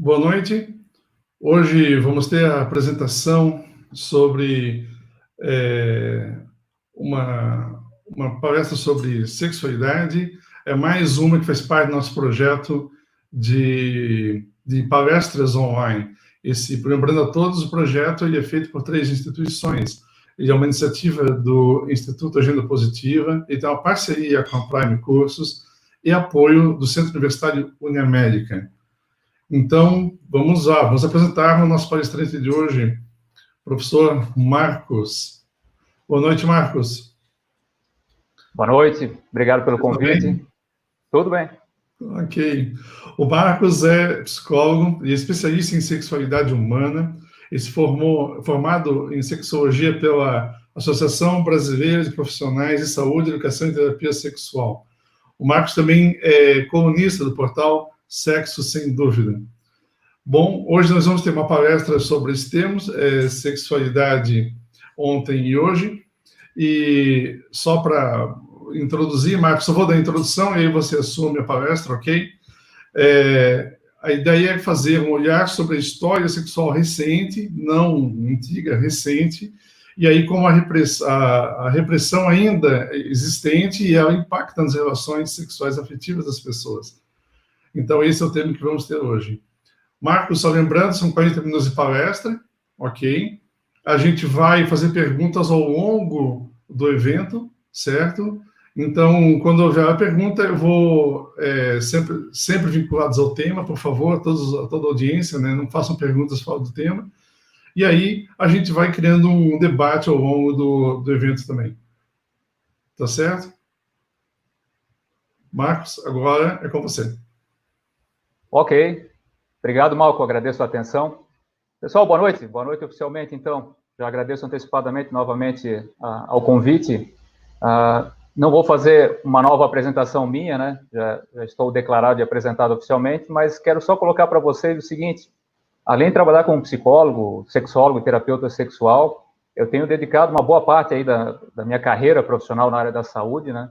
Boa noite. Hoje vamos ter a apresentação sobre uma palestra sobre sexualidade. É mais uma que faz parte do nosso projeto de palestras online. Lembrando a todos, o projeto ele é feito por 3 instituições. Ele é uma iniciativa do Instituto Agenda Positiva, ele tem uma parceria com a Prime Cursos e apoio do Centro Universitário Uniamérica. Então, vamos lá, vamos apresentar o nosso palestrante de hoje, professor Marcos. Boa noite, Marcos. Boa noite, obrigado pelo convite. Bem? Tudo bem. Ok. O Marcos é psicólogo e especialista em sexualidade humana. Ele se formado em sexologia pela Associação Brasileira de Profissionais de Saúde, Educação e Terapia Sexual. O Marcos também é colunista do portal Sexo Sem Dúvida. Bom, hoje nós vamos ter uma palestra sobre esse tema, sexualidade ontem e hoje. E só para introduzir, Marcos, só vou dar a introdução e aí você assume a palestra, ok? A ideia é fazer um olhar sobre a história sexual recente, não antiga, recente, e aí como a repressão ainda existente e ela impacta nas relações sexuais afetivas das pessoas. Então, esse é o tema que vamos ter hoje. Marcos, só lembrando, são 40 minutos de palestra, ok? A gente vai fazer perguntas ao longo do evento, certo? Então, quando houver a pergunta, eu vou sempre vinculados ao tema, por favor, a toda a audiência, né? Não façam perguntas fora do tema. E aí, a gente vai criando um debate ao longo do evento também. Tá certo? Marcos, agora é com você. Ok. Obrigado, Malco. Agradeço a atenção. Pessoal, boa noite. Boa noite oficialmente, então. Já agradeço antecipadamente, novamente, ao convite. Não vou fazer uma nova apresentação minha, né? Já estou declarado e apresentado oficialmente, mas quero só colocar para vocês o seguinte. Além de trabalhar como psicólogo, sexólogo e terapeuta sexual, eu tenho dedicado uma boa parte aí da minha carreira profissional na área da saúde, né?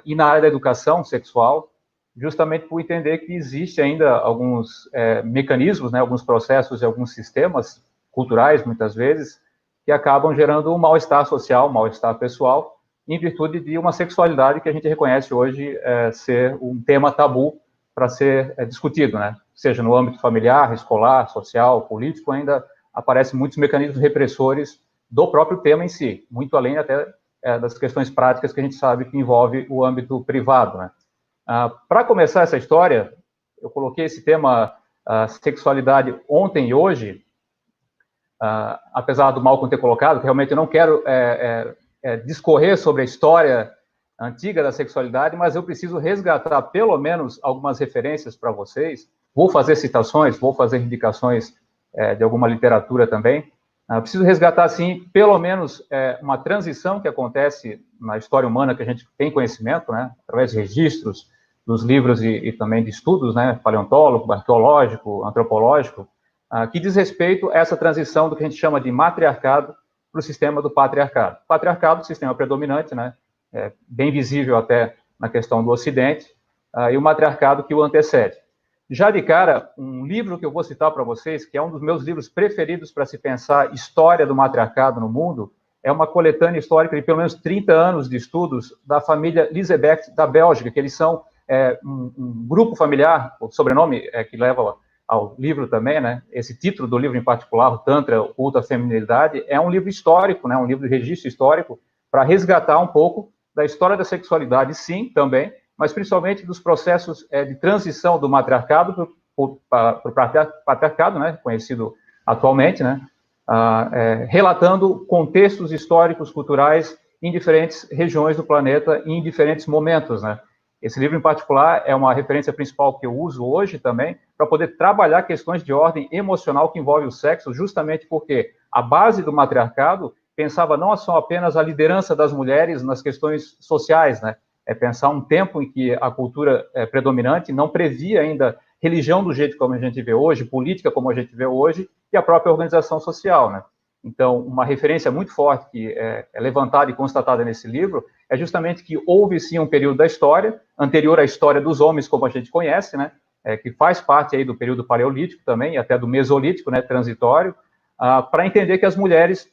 E na área da educação sexual, justamente por entender que existe ainda alguns mecanismos, né, alguns processos e alguns sistemas culturais, muitas vezes, que acabam gerando um mal-estar social, um mal-estar pessoal, em virtude de uma sexualidade que a gente reconhece hoje ser um tema tabu para ser discutido, né? Seja no âmbito familiar, escolar, social, político, ainda aparecem muitos mecanismos repressores do próprio tema em si, muito além até das questões práticas que a gente sabe que envolve o âmbito privado, né? Para começar essa história, eu coloquei esse tema sexualidade ontem e hoje, apesar do Malcolm ter colocado, que realmente eu não quero discorrer sobre a história antiga da sexualidade, mas eu preciso resgatar pelo menos algumas referências para vocês. Vou fazer citações, vou fazer indicações de alguma literatura também. Preciso resgatar, assim, pelo menos uma transição que acontece na história humana que a gente tem conhecimento, né, através de registros dos livros e também de estudos, né, paleontólogo, arqueológico, antropológico, que diz respeito a essa transição do que a gente chama de matriarcado para o sistema do patriarcado. Patriarcado, sistema predominante, né, bem visível até na questão do Ocidente, e o matriarcado que o antecede. Já de cara, um livro que eu vou citar para vocês, que é um dos meus livros preferidos para se pensar história do matriarcado no mundo, é uma coletânea histórica de pelo menos 30 anos de estudos da família Lisebeck da Bélgica, que eles são um grupo familiar, o sobrenome que leva ao livro também, né? Esse título do livro em particular, o Tantra, o Culto à Feminilidade, é um livro histórico, né? Um livro de registro histórico para resgatar um pouco da história da sexualidade, sim, também, mas principalmente dos processos de transição do matriarcado para o patriarcado, né, conhecido atualmente, né, relatando contextos históricos, culturais em diferentes regiões do planeta e em diferentes momentos, né. Esse livro, em particular, é uma referência principal que eu uso hoje também, para poder trabalhar questões de ordem emocional que envolvem o sexo, justamente porque a base do matriarcado pensava não só apenas a liderança das mulheres nas questões sociais, né, pensar um tempo em que a cultura predominante não previa ainda religião do jeito como a gente vê hoje, política como a gente vê hoje, e a própria organização social, né? Então, uma referência muito forte que é levantada e constatada nesse livro é justamente que houve, sim, um período da história, anterior à história dos homens, como a gente conhece, né? que faz parte aí do período paleolítico também, e até do mesolítico, né, transitório, para entender que as mulheres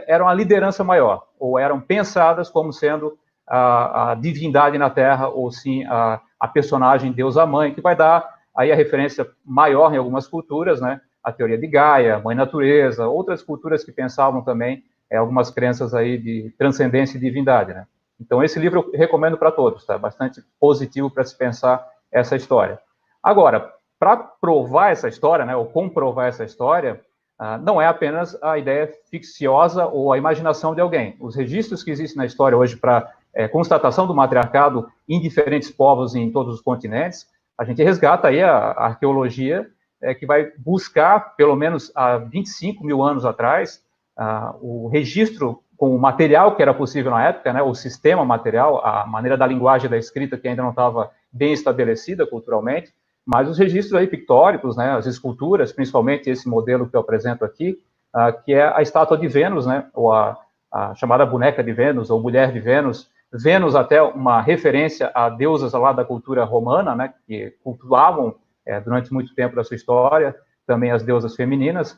eram a liderança maior, ou eram pensadas como sendo a divindade na Terra, ou sim a personagem deusa-mãe, que vai dar aí a referência maior em algumas culturas, né, a teoria de Gaia, mãe natureza, outras culturas que pensavam também algumas crenças aí de transcendência e divindade, né. Então, esse livro eu recomendo para todos, tá? Bastante positivo para se pensar essa história. Agora, para provar essa história, né, ou comprovar essa história, não é apenas a ideia ficciosa ou a imaginação de alguém. Os registros que existem na história hoje para constatação do matriarcado em diferentes povos em todos os continentes, a gente resgata aí a arqueologia que vai buscar, pelo menos há 25 mil anos atrás, o registro com o material que era possível na época, né, o sistema material, a maneira da linguagem da escrita que ainda não estava bem estabelecida culturalmente, mas os registros aí pictóricos, né, as esculturas, principalmente esse modelo que eu apresento aqui, que é a estátua de Vênus, né, ou a chamada boneca de Vênus, ou mulher de Vênus. Vênus até uma referência a deusas lá da cultura romana, né, que cultuavam durante muito tempo da sua história, também as deusas femininas.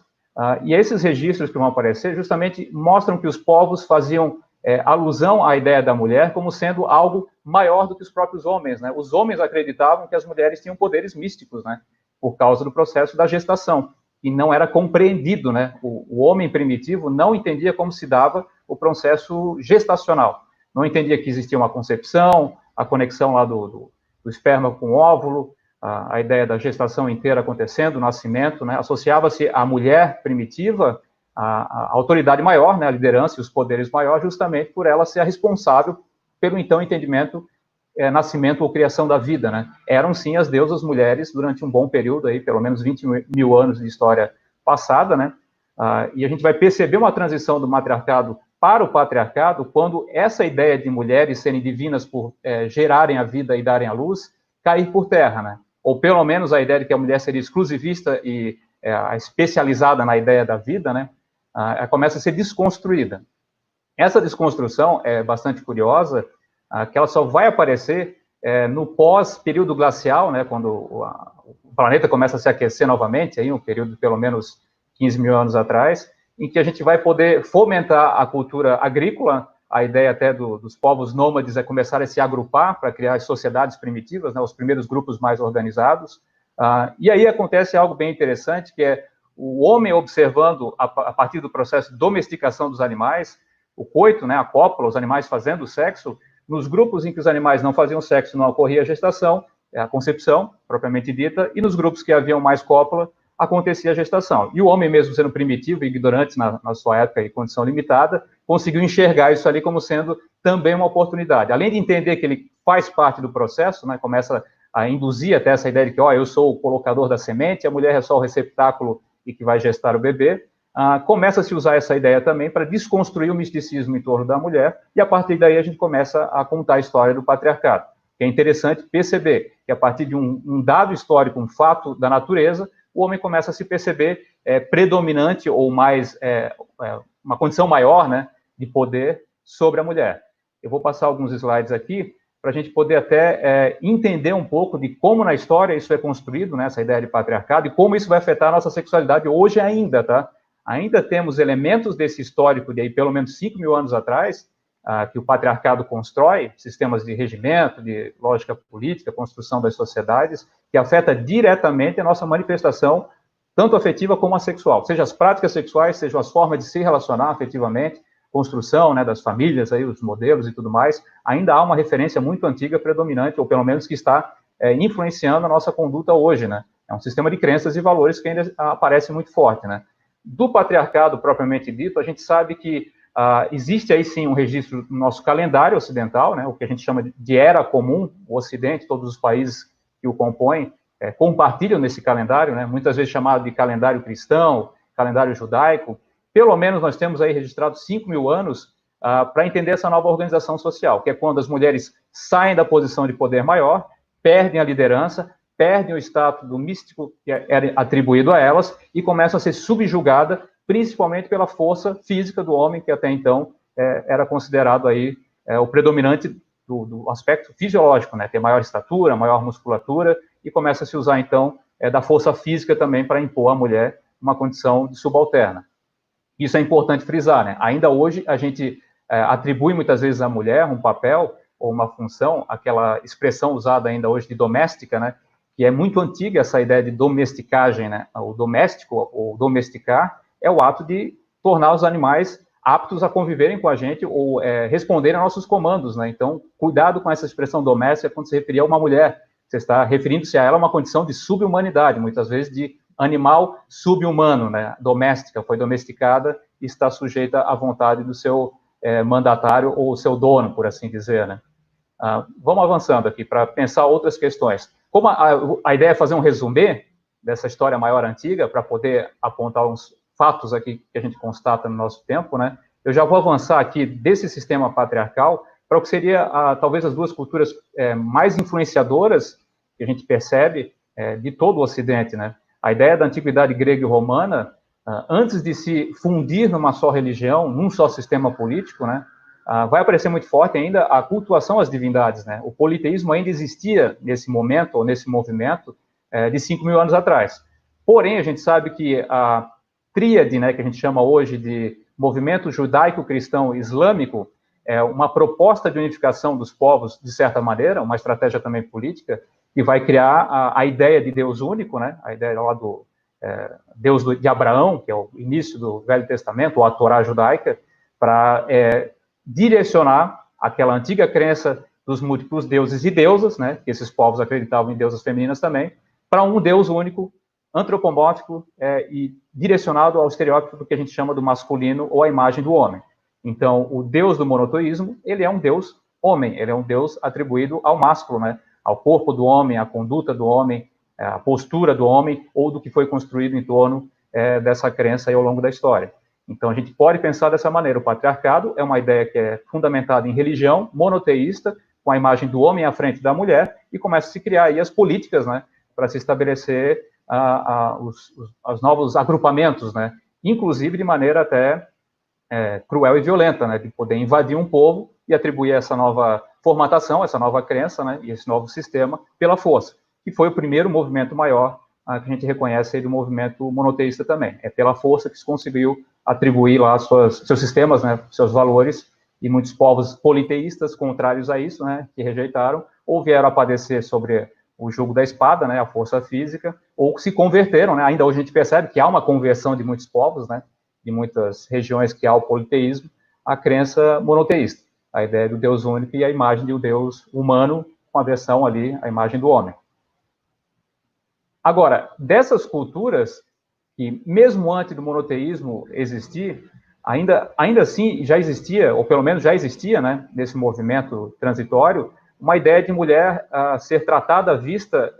E esses registros que vão aparecer justamente mostram que os povos faziam alusão à ideia da mulher como sendo algo maior do que os próprios homens, né? Os homens acreditavam que as mulheres tinham poderes místicos, né? Por causa do processo da gestação, e não era compreendido, né? O homem primitivo não entendia como se dava o processo gestacional, não entendia que existia uma concepção, a conexão lá do esperma com o óvulo, a ideia da gestação inteira acontecendo, o nascimento, né? Associava-se à mulher primitiva a autoridade maior, né, a liderança e os poderes maiores, justamente por ela ser a responsável pelo então entendimento, nascimento ou criação da vida, né? Eram sim as deusas mulheres durante um bom período aí, pelo menos 20 mil anos de história passada, né? E a gente vai perceber uma transição do matriarcado para o patriarcado quando essa ideia de mulheres serem divinas por gerarem a vida e darem a luz cair por terra, né? Ou pelo menos a ideia de que a mulher seria exclusivista e especializada na ideia da vida, né? Começa a ser desconstruída. Essa desconstrução é bastante curiosa, que ela só vai aparecer no pós-período glacial, né, quando o planeta começa a se aquecer novamente, aí, um período de pelo menos 15 mil anos atrás, em que a gente vai poder fomentar a cultura agrícola, a ideia até dos povos nômades começarem a se agrupar para criar as sociedades primitivas, né, os primeiros grupos mais organizados, e aí acontece algo bem interessante, que é o homem observando, a partir do processo de domesticação dos animais, o coito, né, a cópula, os animais fazendo sexo, nos grupos em que os animais não faziam sexo, não ocorria a gestação, a concepção, propriamente dita, e nos grupos que haviam mais cópula, acontecia a gestação. E o homem, mesmo sendo primitivo e ignorante na sua época e condição limitada, conseguiu enxergar isso ali como sendo também uma oportunidade. Além de entender que ele faz parte do processo, né, começa a induzir até essa ideia de que, eu sou o colocador da semente, a mulher é só o receptáculo e que vai gestar o bebê, começa a se usar essa ideia também para desconstruir o misticismo em torno da mulher, e a partir daí a gente começa a contar a história do patriarcado. É interessante perceber que a partir de um dado histórico, um fato da natureza, o homem começa a se perceber predominante ou mais, uma condição maior, né, de poder sobre a mulher. Eu vou passar alguns slides aqui, para a gente poder até entender um pouco de como na história isso é construído, né, essa ideia de patriarcado, e como isso vai afetar a nossa sexualidade hoje ainda, tá? Ainda temos elementos desse histórico de aí, pelo menos 5 mil anos atrás, que o patriarcado constrói, sistemas de regimento, de lógica política, construção das sociedades, que afeta diretamente a nossa manifestação, tanto afetiva como a sexual, seja as práticas sexuais, sejam as formas de se relacionar afetivamente, construção, né, das famílias, aí, os modelos e tudo mais, ainda há uma referência muito antiga, predominante, ou pelo menos que está influenciando a nossa conduta hoje, né? É um sistema de crenças e valores que ainda aparece muito forte, né? Do patriarcado propriamente dito, a gente sabe que existe aí sim um registro no nosso calendário ocidental, né, o que a gente chama de era comum, o Ocidente, todos os países que o compõem, compartilham nesse calendário, né, muitas vezes chamado de calendário cristão, calendário judaico. Pelo menos nós temos aí registrados 5 mil anos para entender essa nova organização social, que é quando as mulheres saem da posição de poder maior, perdem a liderança, perdem o status do místico que era atribuído a elas e começam a ser subjugadas, principalmente pela força física do homem, que até então era considerado aí o predominante do aspecto fisiológico, né? Ter maior estatura, maior musculatura, e começa a se usar, então, da força física também para impor à mulher uma condição de subalterna. Isso é importante frisar, né? Ainda hoje, a gente atribui muitas vezes à mulher um papel ou uma função, aquela expressão usada ainda hoje de doméstica, né? Que é muito antiga essa ideia de domesticagem, né? O doméstico, ou domesticar, é o ato de tornar os animais aptos a conviverem com a gente ou responderem a nossos comandos, né? Então, cuidado com essa expressão doméstica quando se referir a uma mulher. Você está referindo-se a ela uma condição de subhumanidade, muitas vezes de animal subhumano, né? Doméstica, foi domesticada e está sujeita à vontade do seu mandatário ou seu dono, por assim dizer, né? Vamos avançando aqui para pensar outras questões. Como a ideia é fazer um resumê dessa história maior antiga, para poder apontar uns fatos aqui que a gente constata no nosso tempo, né? Eu já vou avançar aqui desse sistema patriarcal para o que seria, talvez, as duas culturas mais influenciadoras que a gente percebe de todo o Ocidente, né? A ideia da antiguidade grega e romana, antes de se fundir numa só religião, num só sistema político, né? Vai aparecer muito forte ainda a cultuação às divindades, né? O politeísmo ainda existia nesse momento, ou nesse movimento, de 5.000 anos atrás. Porém, a gente sabe que a tríade, né, que a gente chama hoje de movimento judaico-cristão-islâmico, é uma proposta de unificação dos povos, de certa maneira, uma estratégia também política, que vai criar a ideia de Deus único, né? A ideia lá do Deus de Abraão, que é o início do Velho Testamento, ou a Torá judaica, para direcionar aquela antiga crença dos múltiplos deuses e deusas, né, que esses povos acreditavam em deusas femininas também, para um Deus único, antropomórfico e direcionado ao estereótipo do que a gente chama do masculino ou a imagem do homem. Então, o Deus do monoteísmo, ele é um Deus homem, ele é um Deus atribuído ao másculo, né, ao corpo do homem, à conduta do homem, à postura do homem, ou do que foi construído em torno dessa crença aí ao longo da história. Então, a gente pode pensar dessa maneira. O patriarcado é uma ideia que é fundamentada em religião monoteísta, com a imagem do homem à frente da mulher, e começa a se criar aí as políticas, né, para se estabelecer os novos agrupamentos, né, inclusive de maneira até cruel e violenta, né, de poder invadir um povo e atribuir essa nova formatação, essa nova crença, né, e esse novo sistema pela força, que foi o primeiro movimento maior que a gente reconhece aí do movimento monoteísta também. É pela força que se conseguiu atribuir lá seus sistemas, né, seus valores, e muitos povos politeístas contrários a isso, né, que rejeitaram, ou vieram a padecer sobre o jugo da espada, né, a força física, ou se converteram, né, ainda hoje a gente percebe que há uma conversão de muitos povos, né, de muitas regiões que há o politeísmo, à crença monoteísta, a ideia do Deus único e a imagem de um Deus humano, com a versão ali, a imagem do homem. Agora, dessas culturas, que mesmo antes do monoteísmo existir, ainda assim já existia, ou pelo menos já existia, né, nesse movimento transitório, uma ideia de mulher ser tratada, vista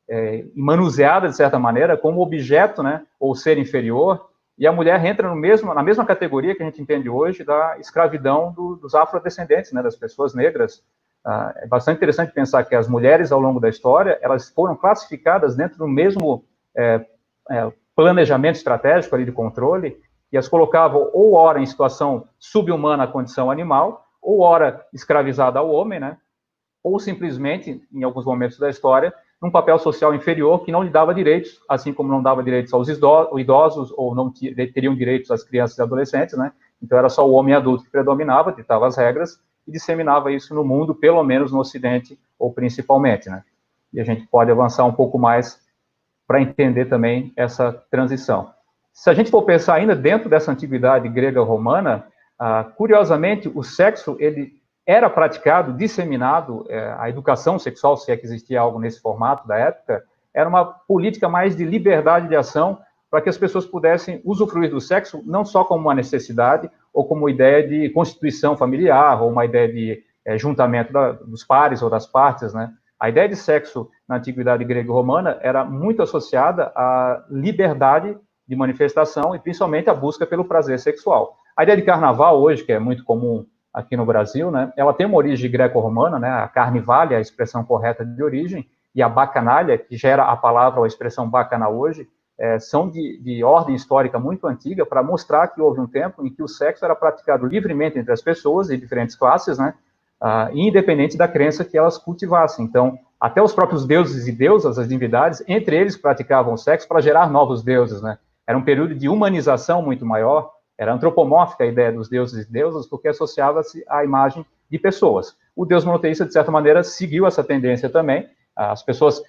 e manuseada, de certa maneira, como objeto, né, ou ser inferior, e a mulher entra na mesma categoria que a gente entende hoje da escravidão dos afrodescendentes, né, das pessoas negras. É bastante interessante pensar que as mulheres, ao longo da história, elas foram classificadas dentro do mesmo planejamento estratégico ali de controle, e as colocavam ou ora em situação subhumana à condição animal, ou ora escravizada ao homem, né, ou simplesmente, em alguns momentos da história, num papel social inferior que não lhe dava direitos, assim como não dava direitos aos idosos, ou não teriam direitos às crianças e adolescentes, né? Então era só o homem adulto que predominava, ditava as regras, e disseminava isso no mundo, pelo menos no Ocidente, ou principalmente, né? E a gente pode avançar um pouco mais para entender também essa transição. Se a gente for pensar ainda dentro dessa antiguidade grega-romana, curiosamente, o sexo, ele era praticado, disseminado, a educação sexual, se é que existia algo nesse formato da época, era uma política mais de liberdade de ação para que as pessoas pudessem usufruir do sexo não só como uma necessidade ou como ideia de constituição familiar ou uma ideia de juntamento dos pares ou das partes, né? A ideia de sexo na antiguidade grega e romana era muito associada à liberdade de manifestação e principalmente à busca pelo prazer sexual. A ideia de carnaval hoje, que é muito comum aqui no Brasil, né, ela tem uma origem greco-romana, né, a carnivale, a expressão correta de origem, e a bacanalha, que gera a palavra ou a expressão bacana hoje, são de ordem histórica muito antiga, para mostrar que houve um tempo em que o sexo era praticado livremente entre as pessoas de diferentes classes, né, independente da crença que elas cultivassem. Então, até os próprios deuses e deusas, as divindades, entre eles praticavam sexo para gerar novos deuses, né? Era um período de humanização muito maior, era antropomórfica a ideia dos deuses e deusas, porque associava-se à imagem de pessoas. O Deus monoteísta, de certa maneira, seguiu essa tendência também. As pessoas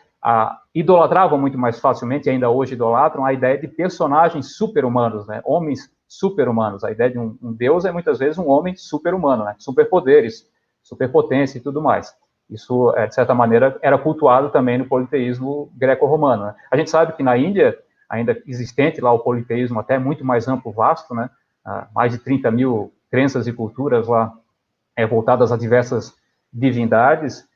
idolatravam muito mais facilmente, e ainda hoje idolatram, a ideia de personagens super-humanos, né? Homens super-humanos. A ideia de um Deus é muitas vezes um homem super-humano, né? Superpoderes, superpotência e tudo mais. Isso, de certa maneira, era cultuado também no politeísmo greco-romano, né? A gente sabe que na Índia, ainda existente lá o politeísmo até muito mais amplo, vasto, né? Mais de 30 mil crenças e culturas lá voltadas a diversas divindades,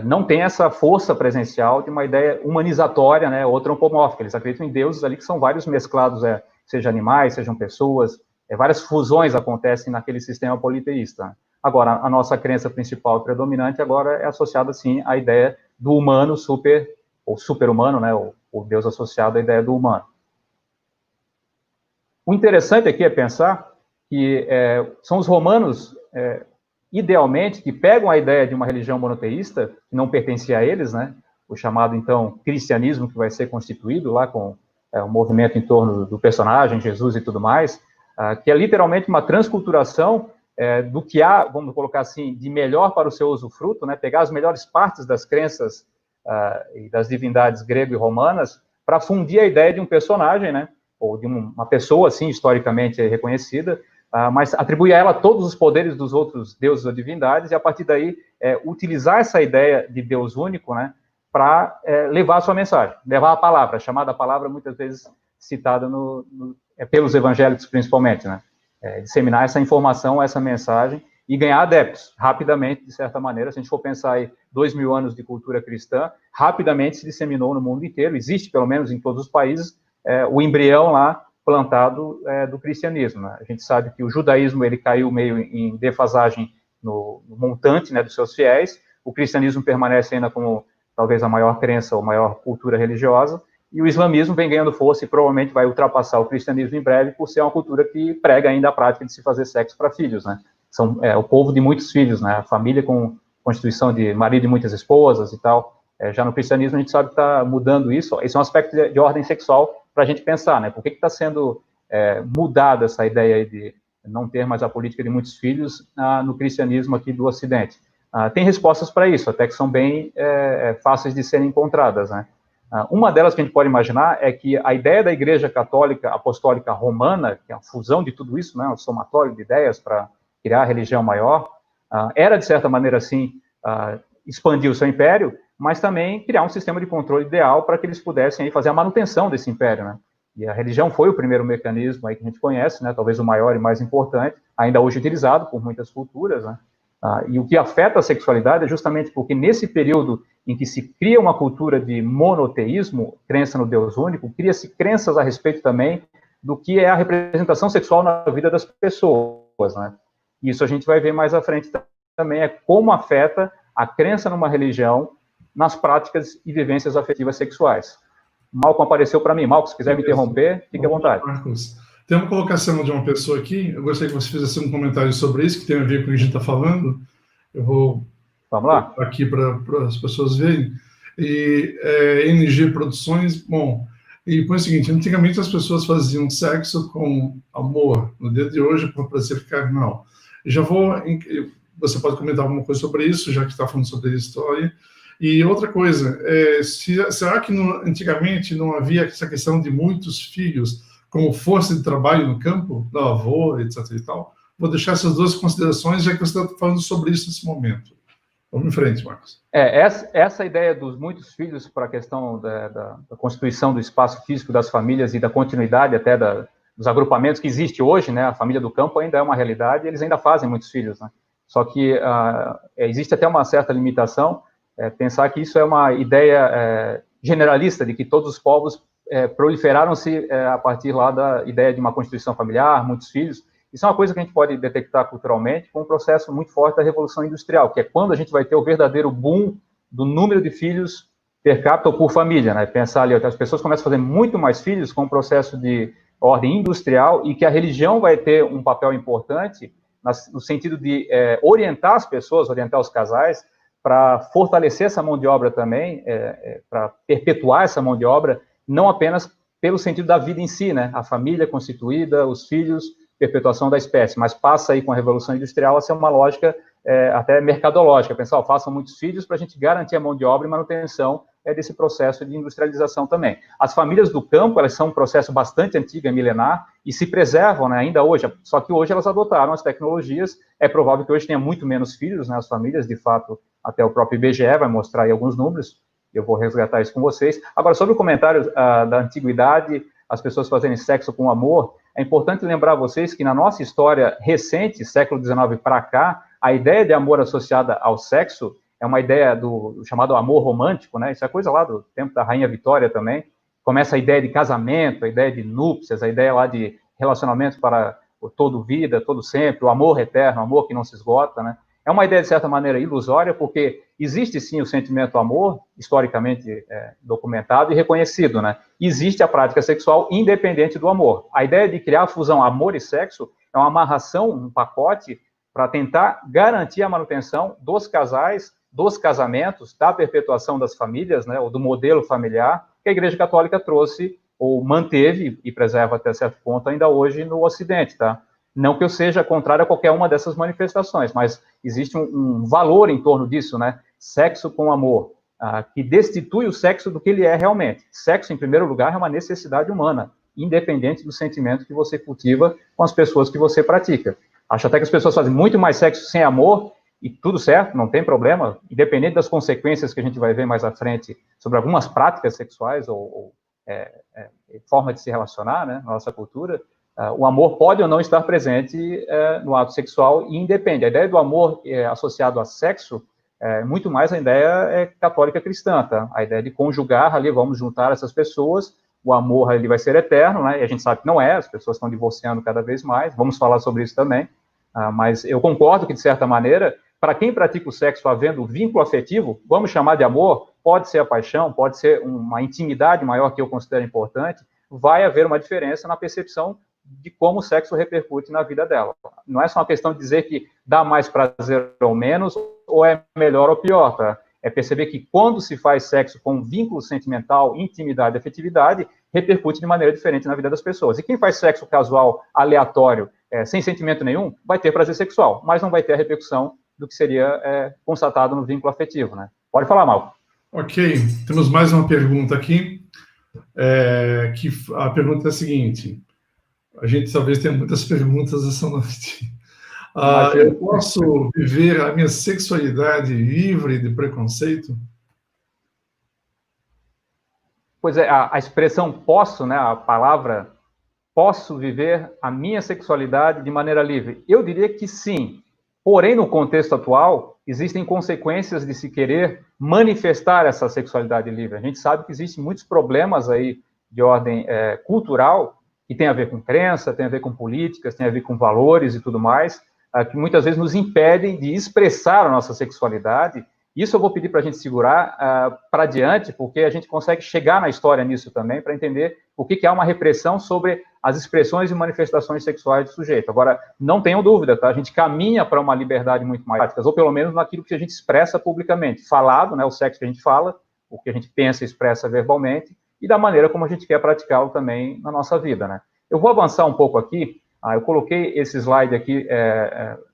não tem essa força presencial de uma ideia humanizatória, né, ou antropomórfica. Eles acreditam em deuses ali que são vários mesclados, seja animais, sejam pessoas, várias fusões acontecem naquele sistema politeísta. Agora, a nossa crença principal predominante agora é associada, sim, à ideia do humano super, ou super-humano, né, o Deus associado à ideia do humano. O interessante aqui é pensar que são os romanos, idealmente, que pegam a ideia de uma religião monoteísta, que não pertencia a eles, né, o chamado, então, cristianismo, que vai ser constituído lá com o movimento em torno do personagem, Jesus e tudo mais, que é literalmente uma transculturação do que há, vamos colocar assim, de melhor para o seu usufruto, né, pegar as melhores partes das crenças e das divindades grego e romanas para fundir a ideia de um personagem, né, ou de uma pessoa, assim, historicamente reconhecida, mas atribuir a ela todos os poderes dos outros deuses ou divindades, e a partir daí utilizar essa ideia de Deus único, né, para levar a sua mensagem, levar a palavra, chamada palavra muitas vezes citada pelos evangélicos principalmente, né, disseminar essa informação, essa mensagem, e ganhar adeptos, rapidamente, de certa maneira. Se a gente for pensar aí 2000 anos de cultura cristã, rapidamente se disseminou no mundo inteiro, existe pelo menos em todos os países, o embrião lá plantado do cristianismo, né? A gente sabe que o judaísmo ele caiu meio em defasagem no montante, né, dos seus fiéis. O cristianismo permanece ainda como talvez a maior crença ou maior cultura religiosa, e o islamismo vem ganhando força e provavelmente vai ultrapassar o cristianismo em breve, por ser uma cultura que prega ainda a prática de se fazer sexo para filhos, né? São o povo de muitos filhos, né? A família com constituição de marido e muitas esposas e tal. Já no cristianismo a gente sabe que está mudando isso. Esse é um aspecto de ordem sexual para a gente pensar, né? Por que está sendo mudada essa ideia de não ter mais a política de muitos filhos no cristianismo aqui do Ocidente? Tem respostas para isso, até que são bem fáceis de serem encontradas, né? Uma delas que a gente pode imaginar é que a ideia da Igreja Católica Apostólica Romana, que é a fusão de tudo isso, né, um somatório de ideias para criar a religião maior, era, de certa maneira, assim, expandir o seu império, mas também criar um sistema de controle ideal para que eles pudessem aí fazer a manutenção desse império, né? E a religião foi o primeiro mecanismo aí que a gente conhece, né? Talvez o maior e mais importante, ainda hoje utilizado por muitas culturas, né? E o que afeta a sexualidade é justamente porque nesse período em que se cria uma cultura de monoteísmo, crença no Deus único, cria-se crenças a respeito também do que é a representação sexual na vida das pessoas, né? Isso a gente vai ver mais à frente também, é como afeta a crença numa religião nas práticas e vivências afetivas sexuais. Malcolm apareceu para mim. Malcolm, se quiser me interromper, fique à vontade. Marcos, tem uma colocação de uma pessoa aqui, eu gostaria que você fizesse um comentário sobre isso, que tem a ver com o que a gente está falando. Eu vou Vamos lá. Aqui para as pessoas verem. E NG Produções, bom, e põe o seguinte, antigamente as pessoas faziam sexo com amor, no dia de hoje com prazer carnal. Você pode comentar alguma coisa sobre isso, já que está falando sobre a história. E outra coisa, será que antigamente não havia essa questão de muitos filhos como força de trabalho no campo, da lavoura, etc. e tal? Vou deixar essas duas considerações, já que você está falando sobre isso nesse momento. Vamos em frente, Marcos. Essa ideia dos muitos filhos para a questão da constituição do espaço físico das famílias e da continuidade até dos agrupamentos que existe hoje, né? A família do campo ainda é uma realidade, eles ainda fazem muitos filhos, né? Só que existe até uma certa limitação, pensar que isso é uma ideia generalista, de que todos os povos proliferaram-se a partir lá da ideia de uma constituição familiar, muitos filhos. Isso é uma coisa que a gente pode detectar culturalmente com um processo muito forte da Revolução Industrial, que é quando a gente vai ter o verdadeiro boom do número de filhos per capita ou por família, né? Pensar ali, as pessoas começam a fazer muito mais filhos com um processo de ordem industrial e que a religião vai ter um papel importante no sentido de orientar as pessoas, orientar os casais, para fortalecer essa mão de obra também, para perpetuar essa mão de obra, não apenas pelo sentido da vida em si, né? A família constituída, os filhos, perpetuação da espécie, mas passa aí com a Revolução Industrial a ser uma lógica até mercadológica, pensar, façam muitos filhos para a gente garantir a mão de obra e manutenção desse processo de industrialização também. As famílias do campo, elas são um processo bastante antigo, milenar, e se preservam, né, ainda hoje, só que hoje elas adotaram as tecnologias, é provável que hoje tenha muito menos filhos, né, as famílias, de fato, até o próprio IBGE vai mostrar aí alguns números, eu vou resgatar isso com vocês. Agora, sobre o comentário da antiguidade, as pessoas fazerem sexo com amor, é importante lembrar a vocês que na nossa história recente, século XIX para cá, a ideia de amor associada ao sexo é uma ideia do chamado amor romântico, né? Isso é coisa lá do tempo da Rainha Vitória também. Começa a ideia de casamento, a ideia de núpcias, a ideia lá de relacionamento para todo vida, todo sempre, o amor eterno, o amor que não se esgota, né? É uma ideia, de certa maneira, ilusória, porque existe, sim, o sentimento amor, historicamente documentado e reconhecido, né? Existe a prática sexual independente do amor. A ideia de criar a fusão amor e sexo é uma amarração, um pacote, para tentar garantir a manutenção dos casais, dos casamentos, da perpetuação das famílias, né, ou do modelo familiar, que a Igreja Católica trouxe, ou manteve, e preserva até certo ponto, ainda hoje no Ocidente, tá? Não que eu seja contrário a qualquer uma dessas manifestações, mas existe um valor em torno disso, né? Sexo com amor, que destitui o sexo do que ele é realmente. Sexo, em primeiro lugar, é uma necessidade humana, independente do sentimento que você cultiva com as pessoas que você pratica. Acho até que as pessoas fazem muito mais sexo sem amor, e tudo certo, não tem problema, independente das consequências que a gente vai ver mais à frente sobre algumas práticas sexuais ou forma de se relacionar, né, na nossa cultura, o amor pode ou não estar presente no ato sexual e independe. A ideia do amor associado a sexo muito mais a ideia católica cristã, tá? A ideia de conjugar ali, vamos juntar essas pessoas, o amor ele vai ser eterno, né? E a gente sabe que não é, as pessoas estão divorciando cada vez mais, vamos falar sobre isso também, mas eu concordo que, de certa maneira, para quem pratica o sexo havendo vínculo afetivo, vamos chamar de amor, pode ser a paixão, pode ser uma intimidade maior que eu considero importante, vai haver uma diferença na percepção de como o sexo repercute na vida dela. Não é só uma questão de dizer que dá mais prazer ou menos, ou é melhor ou pior, tá? É perceber que quando se faz sexo com vínculo sentimental, intimidade, afetividade, repercute de maneira diferente na vida das pessoas. E quem faz sexo casual, aleatório, sem sentimento nenhum, vai ter prazer sexual, mas não vai ter a repercussão do que seria constatado no vínculo afetivo, né? Pode falar, Malco. Ok, temos mais uma pergunta aqui, que a pergunta é a seguinte, a gente talvez tenha muitas perguntas essa noite. Eu posso viver a minha sexualidade livre de preconceito? Pois é, a expressão posso, né, a palavra posso viver a minha sexualidade de maneira livre? Eu diria que sim. Porém, no contexto atual, existem consequências de se querer manifestar essa sexualidade livre. A gente sabe que existem muitos problemas aí de ordem cultural, que tem a ver com crença, tem a ver com políticas, tem a ver com valores e tudo mais, que muitas vezes nos impedem de expressar a nossa sexualidade. Isso eu vou pedir para a gente segurar para adiante, porque a gente consegue chegar na história nisso também, para entender o que há uma repressão sobre as expressões e manifestações sexuais do sujeito. Agora, não tenham dúvida, tá? A gente caminha para uma liberdade muito mais prática, ou pelo menos naquilo que a gente expressa publicamente, falado, né, o sexo que a gente fala, o que a gente pensa e expressa verbalmente, e da maneira como a gente quer praticá-lo também na nossa vida, né? Eu vou avançar um pouco aqui. Eu coloquei esse slide aqui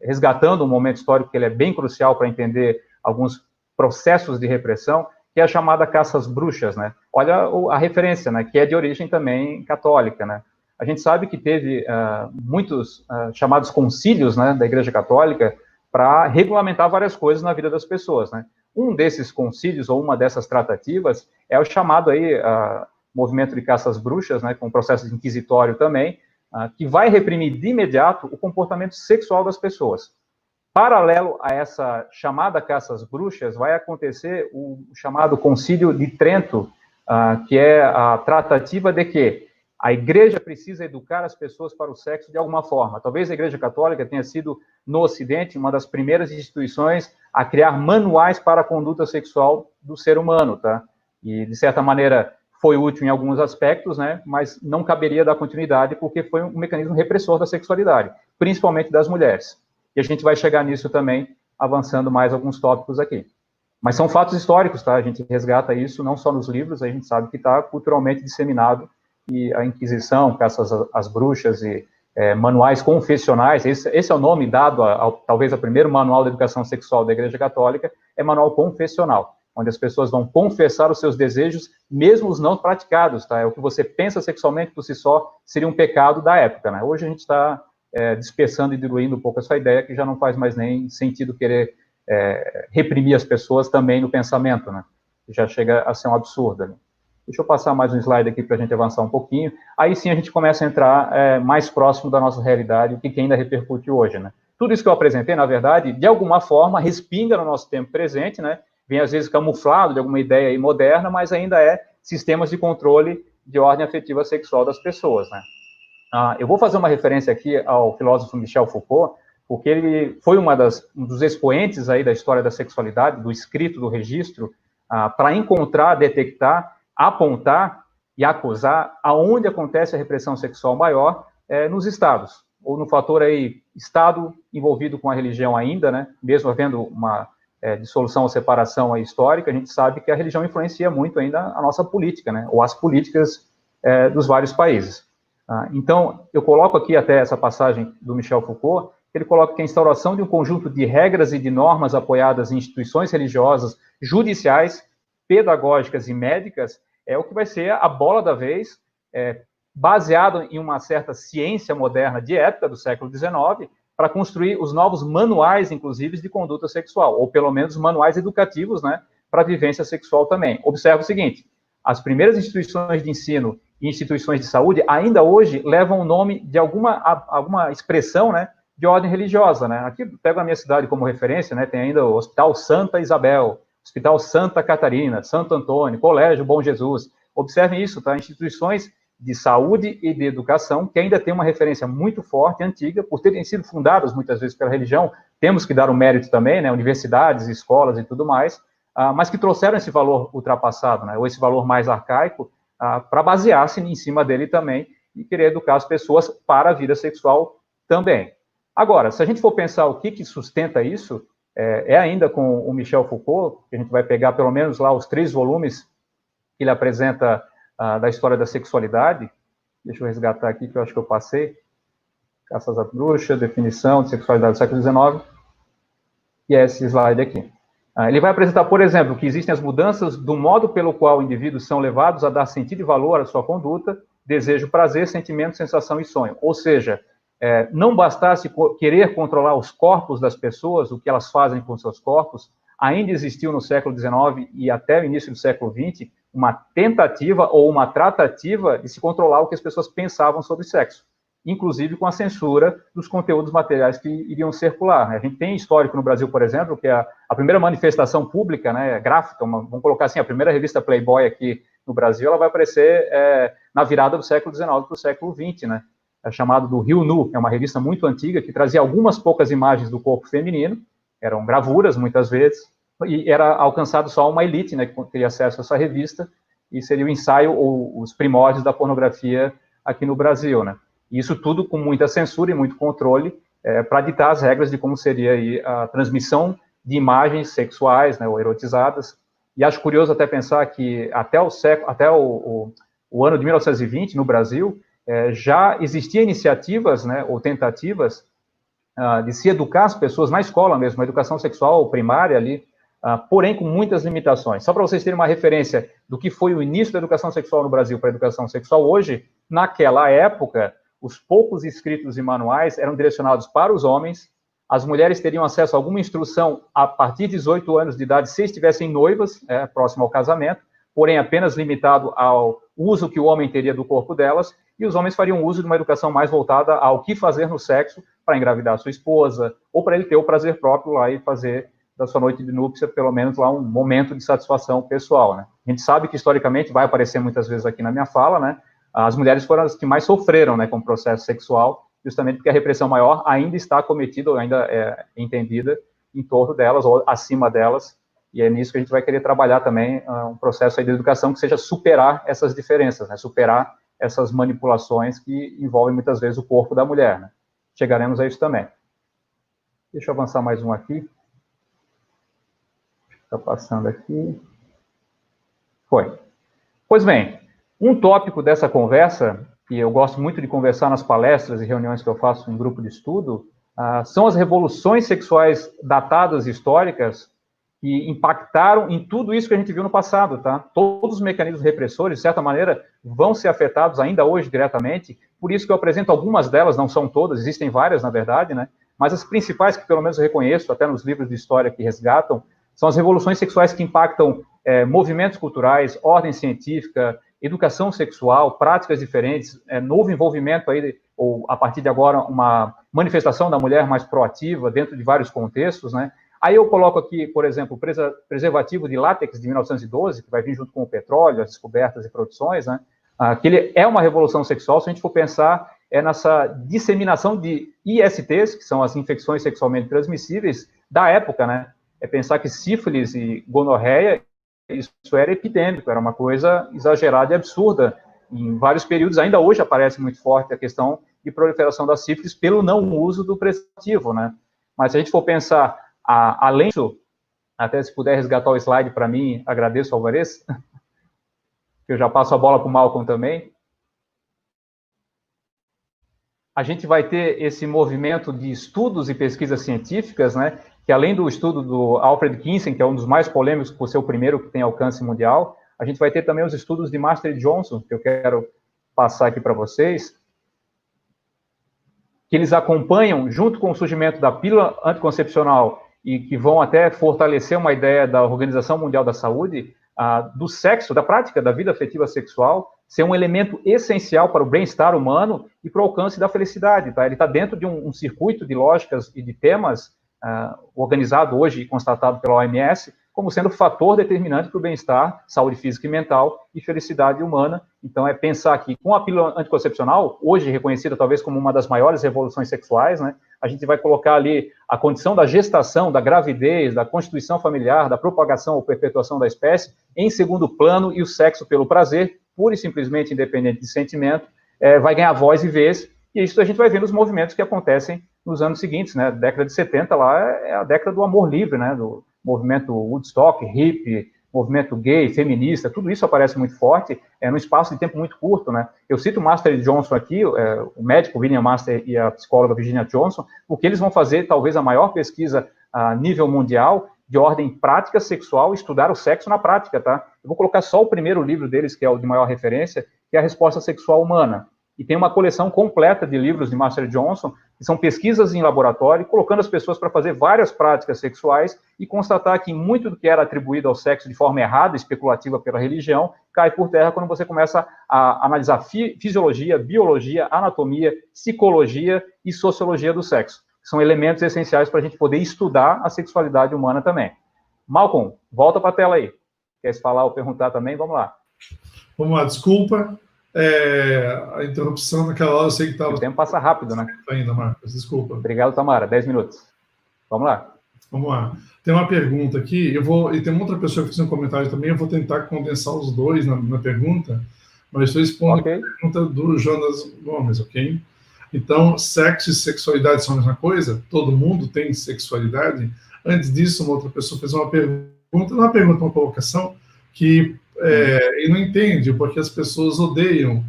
resgatando um momento histórico que ele é bem crucial para entender alguns processos de repressão, que é a chamada caça às bruxas, né? Olha a referência, né? Que é de origem também católica, né? A gente sabe que teve muitos chamados concílios, né, da Igreja Católica para regulamentar várias coisas na vida das pessoas, né? Um desses concílios, ou uma dessas tratativas, é o chamado aí movimento de caça às bruxas, né, com processo inquisitório também, que vai reprimir de imediato o comportamento sexual das pessoas. Paralelo a essa chamada caça às bruxas, vai acontecer o chamado Concílio de Trento, que é a tratativa de que a igreja precisa educar as pessoas para o sexo de alguma forma. Talvez a Igreja Católica tenha sido, no Ocidente, uma das primeiras instituições a criar manuais para a conduta sexual do ser humano, tá? E, de certa maneira, foi útil em alguns aspectos, né? Mas não caberia dar continuidade, porque foi um mecanismo repressor da sexualidade, principalmente das mulheres. E a gente vai chegar nisso também, avançando mais alguns tópicos aqui. Mas são fatos históricos, tá? A gente resgata isso não só nos livros, a gente sabe que está culturalmente disseminado, e a Inquisição, caças às bruxas e manuais confessionais, esse é o nome dado talvez ao primeiro manual de educação sexual da Igreja Católica, é manual confessional, onde as pessoas vão confessar os seus desejos, mesmo os não praticados, tá? É o que você pensa sexualmente por si só, seria um pecado da época, né? Hoje a gente está dispersando e diluindo um pouco essa ideia, que já não faz mais nem sentido querer reprimir as pessoas também no pensamento, né? Já chega a ser um absurdo, né? Deixa eu passar mais um slide aqui para a gente avançar um pouquinho. Aí sim a gente começa a entrar mais próximo da nossa realidade, o que ainda repercute hoje, né? Tudo isso que eu apresentei, na verdade, de alguma forma, respinga no nosso tempo presente, né? Vem às vezes camuflado de alguma ideia aí moderna, mas ainda é sistemas de controle de ordem afetiva sexual das pessoas, né? Eu vou fazer uma referência aqui ao filósofo Michel Foucault, porque ele foi um dos expoentes aí da história da sexualidade, do escrito, do registro, para encontrar, detectar, apontar e acusar aonde acontece a repressão sexual maior nos estados, ou no fator aí, estado envolvido com a religião ainda, né? Mesmo havendo uma dissolução ou separação aí histórica, a gente sabe que a religião influencia muito ainda a nossa política, né? Ou as políticas dos vários países. Então, eu coloco aqui até essa passagem do Michel Foucault, ele coloca que a instauração de um conjunto de regras e de normas apoiadas em instituições religiosas, judiciais, pedagógicas e médicas é o que vai ser a bola da vez, baseado em uma certa ciência moderna de época do século XIX, para construir os novos manuais, inclusive, de conduta sexual, ou pelo menos manuais educativos, né, para a vivência sexual também. Observa o seguinte, as primeiras instituições de ensino e instituições de saúde, ainda hoje, levam o nome de alguma expressão, né, de ordem religiosa, né? Aqui, pego a minha cidade como referência, né, tem ainda o Hospital Santa Isabel, Hospital Santa Catarina, Santo Antônio, Colégio Bom Jesus. Observem isso, tá? Instituições de saúde e de educação que ainda têm uma referência muito forte, antiga, por terem sido fundadas muitas vezes pela religião, temos que dar o mérito também, né? Universidades, escolas e tudo mais, mas que trouxeram esse valor ultrapassado, né? Ou esse valor mais arcaico, para basear-se em cima dele também e querer educar as pessoas para a vida sexual também. Agora, se a gente for pensar o que sustenta isso, ainda com o Michel Foucault, que a gente vai pegar pelo menos lá os 3 volumes que ele apresenta da história da sexualidade. Deixa eu resgatar aqui, que eu acho que eu passei. Caças à bruxa, definição de sexualidade do século XIX, e é esse slide aqui. Ele vai apresentar, por exemplo, que existem as mudanças do modo pelo qual indivíduos são levados a dar sentido e valor à sua conduta, desejo, prazer, sentimento, sensação e sonho. Ou seja, não bastasse querer controlar os corpos das pessoas, o que elas fazem com seus corpos, ainda existiu no século XIX e até o início do século XX uma tentativa ou uma tratativa de se controlar o que as pessoas pensavam sobre sexo, inclusive com a censura dos conteúdos materiais que iriam circular. A gente tem histórico no Brasil, por exemplo, que a primeira manifestação pública, né, gráfica, vamos colocar assim, a primeira revista Playboy aqui no Brasil, ela vai aparecer na virada do século XIX para o século XX, né? É chamado do Rio Nu, é uma revista muito antiga, que trazia algumas poucas imagens do corpo feminino, eram gravuras, muitas vezes, e era alcançado só uma elite, né, que teria acesso a essa revista, e seria o ensaio ou os primórdios da pornografia aqui no Brasil, né? E isso tudo com muita censura e muito controle, para ditar as regras de como seria aí a transmissão de imagens sexuais, né, ou erotizadas. E acho curioso até pensar que até o ano de 1920, no Brasil, já existiam iniciativas, né, ou tentativas de se educar as pessoas na escola mesmo, a educação sexual primária ali, porém com muitas limitações. Só para vocês terem uma referência do que foi o início da educação sexual no Brasil para a educação sexual hoje, naquela época, os poucos escritos e manuais eram direcionados para os homens, as mulheres teriam acesso a alguma instrução a partir de 18 anos de idade, se estivessem noivas, próximo ao casamento, porém apenas limitado ao uso que o homem teria do corpo delas, e os homens fariam uso de uma educação mais voltada ao que fazer no sexo para engravidar sua esposa, ou para ele ter o prazer próprio lá e fazer da sua noite de núpcia, pelo menos lá um momento de satisfação pessoal, né? A gente sabe que, historicamente, vai aparecer muitas vezes aqui na minha fala, né? As mulheres foram as que mais sofreram, né, com o processo sexual, justamente porque a repressão maior ainda está cometida, ou ainda é entendida em torno delas, ou acima delas, e é nisso que a gente vai querer trabalhar também, um processo aí de educação que seja superar essas diferenças, né? Superar essas manipulações que envolvem muitas vezes o corpo da mulher, né? Chegaremos a isso também. Deixa eu avançar mais um aqui. Está passando aqui. Foi. Pois bem, um tópico dessa conversa, que eu gosto muito de conversar nas palestras e reuniões que eu faço em grupo de estudo, são as revoluções sexuais datadas históricas que impactaram em tudo isso que a gente viu no passado, tá? Todos os mecanismos repressores, de certa maneira, vão ser afetados ainda hoje diretamente, por isso que eu apresento algumas delas, não são todas, existem várias, na verdade, né? Mas as principais que pelo menos eu reconheço, até nos livros de história que resgatam, são as revoluções sexuais que impactam movimentos culturais, ordem científica, educação sexual, práticas diferentes, novo envolvimento aí, ou a partir de agora, uma manifestação da mulher mais proativa dentro de vários contextos, né? Aí eu coloco aqui, por exemplo, o preservativo de látex de 1912, que vai vir junto com o petróleo, as descobertas e produções, né? Que ele é uma revolução sexual, se a gente for pensar, nessa disseminação de ISTs, que são as infecções sexualmente transmissíveis da época, né? É pensar que sífilis e gonorreia, isso era epidêmico, era uma coisa exagerada e absurda. Em vários períodos, ainda hoje aparece muito forte a questão de proliferação da sífilis pelo não uso do preservativo, né? Mas se a gente for pensar, além disso, até se puder resgatar o slide para mim, agradeço, Alvarez, que eu já passo a bola para o Malcolm também. A gente vai ter esse movimento de estudos e pesquisas científicas, né, que além do estudo do Alfred Kinsey, que é um dos mais polêmicos por ser o primeiro que tem alcance mundial, a gente vai ter também os estudos de Master Johnson, que eu quero passar aqui para vocês, que eles acompanham, junto com o surgimento da pílula anticoncepcional, e que vão até fortalecer uma ideia da Organização Mundial da Saúde, do sexo, da prática da vida afetiva sexual, ser um elemento essencial para o bem-estar humano e para o alcance da felicidade, tá? Ele está dentro de um circuito de lógicas e de temas organizado hoje e constatado pela OMS como sendo fator determinante para o bem-estar, saúde física e mental e felicidade humana. Então, é pensar que com a pílula anticoncepcional, hoje reconhecida talvez como uma das maiores revoluções sexuais, né, a gente vai colocar ali a condição da gestação, da gravidez, da constituição familiar, da propagação ou perpetuação da espécie em segundo plano, e o sexo pelo prazer, pura e simplesmente independente de sentimento, vai ganhar voz e vez, e isso a gente vai ver nos movimentos que acontecem nos anos seguintes, né? A década de 70 lá é a década do amor livre, né? Do movimento Woodstock, hippie, movimento gay, feminista, tudo isso aparece muito forte, num espaço de tempo muito curto, né? Eu cito o Master Johnson aqui, o médico William Master e a psicóloga Virginia Johnson, porque eles vão fazer talvez a maior pesquisa a nível mundial de ordem prática sexual, estudar o sexo na prática, tá? Eu vou colocar só o primeiro livro deles, que é o de maior referência, que é a Resposta Sexual Humana. E tem uma coleção completa de livros de Master Johnson, que são pesquisas em laboratório, colocando as pessoas para fazer várias práticas sexuais e constatar que muito do que era atribuído ao sexo de forma errada, especulativa pela religião, cai por terra quando você começa a analisar fisiologia, biologia, anatomia, psicologia e sociologia do sexo. São elementos essenciais para a gente poder estudar a sexualidade humana também. Malcolm, volta para a tela aí. Quer falar ou perguntar também? Vamos lá. Vamos lá, desculpa. A interrupção naquela hora, eu sei que estava... O tempo passa rápido, né? Ainda, Marcos, desculpa. Obrigado, Tamara. 10 minutos. Vamos lá. Vamos lá. Tem uma pergunta aqui, e tem uma outra pessoa que fez um comentário também, eu vou tentar condensar os dois na pergunta, mas estou expondo a pergunta do Jonas Gomes, ok? Então, sexo e sexualidade são a mesma coisa? Todo mundo tem sexualidade? Antes disso, uma outra pessoa fez uma pergunta, uma colocação, que ele não entende porque as pessoas odeiam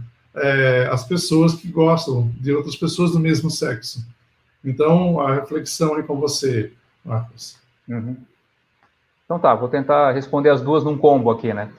as pessoas que gostam de outras pessoas do mesmo sexo. Então, a reflexão aí com você, Marcos. Uhum. Então tá, vou tentar responder as duas num combo aqui, né?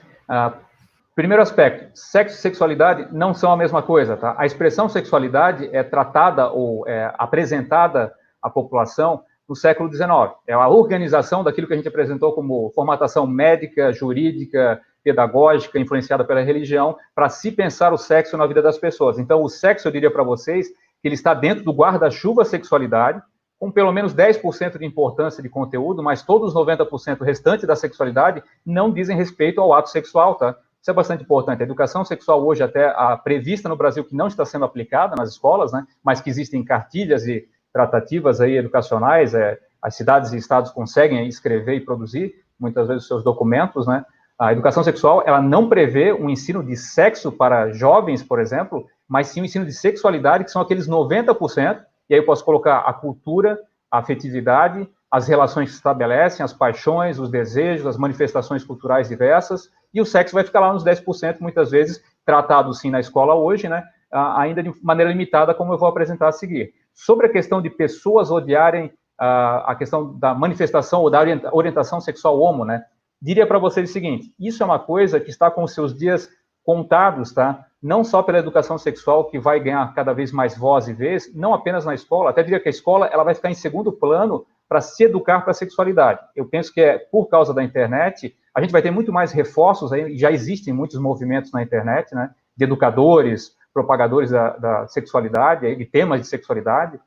Primeiro aspecto, sexo e sexualidade não são a mesma coisa, tá? A expressão sexualidade é tratada ou apresentada à população no século XIX. É a organização daquilo que a gente apresentou como formatação médica, jurídica, pedagógica, influenciada pela religião, para se pensar o sexo na vida das pessoas. Então, o sexo, eu diria para vocês, que ele está dentro do guarda-chuva sexualidade, com pelo menos 10% de importância de conteúdo, mas todos os 90% restantes da sexualidade não dizem respeito ao ato sexual, tá? Isso é bastante importante. A educação sexual hoje, até prevista no Brasil, que não está sendo aplicada nas escolas, né, mas que existem cartilhas e tratativas aí educacionais, as cidades e estados conseguem escrever e produzir, muitas vezes, os seus documentos, né? A educação sexual, ela não prevê um ensino de sexo para jovens, por exemplo, mas sim um ensino de sexualidade, que são aqueles 90%, e aí eu posso colocar a cultura, a afetividade, as relações que se estabelecem, as paixões, os desejos, as manifestações culturais diversas, e o sexo vai ficar lá nos 10%, muitas vezes, tratado sim na escola hoje, né, ainda de maneira limitada, como eu vou apresentar a seguir. Sobre a questão de pessoas odiarem a questão da manifestação ou da orientação sexual homo, né, diria para vocês o seguinte, isso é uma coisa que está com os seus dias contados, tá? Não só pela educação sexual, que vai ganhar cada vez mais voz e vez, não apenas na escola, até diria que a escola ela vai ficar em segundo plano para se educar para a sexualidade. Eu penso que por causa da internet, a gente vai ter muito mais reforços, aí já existem muitos movimentos na internet, né, de educadores, propagadores da sexualidade, de temas de sexualidade,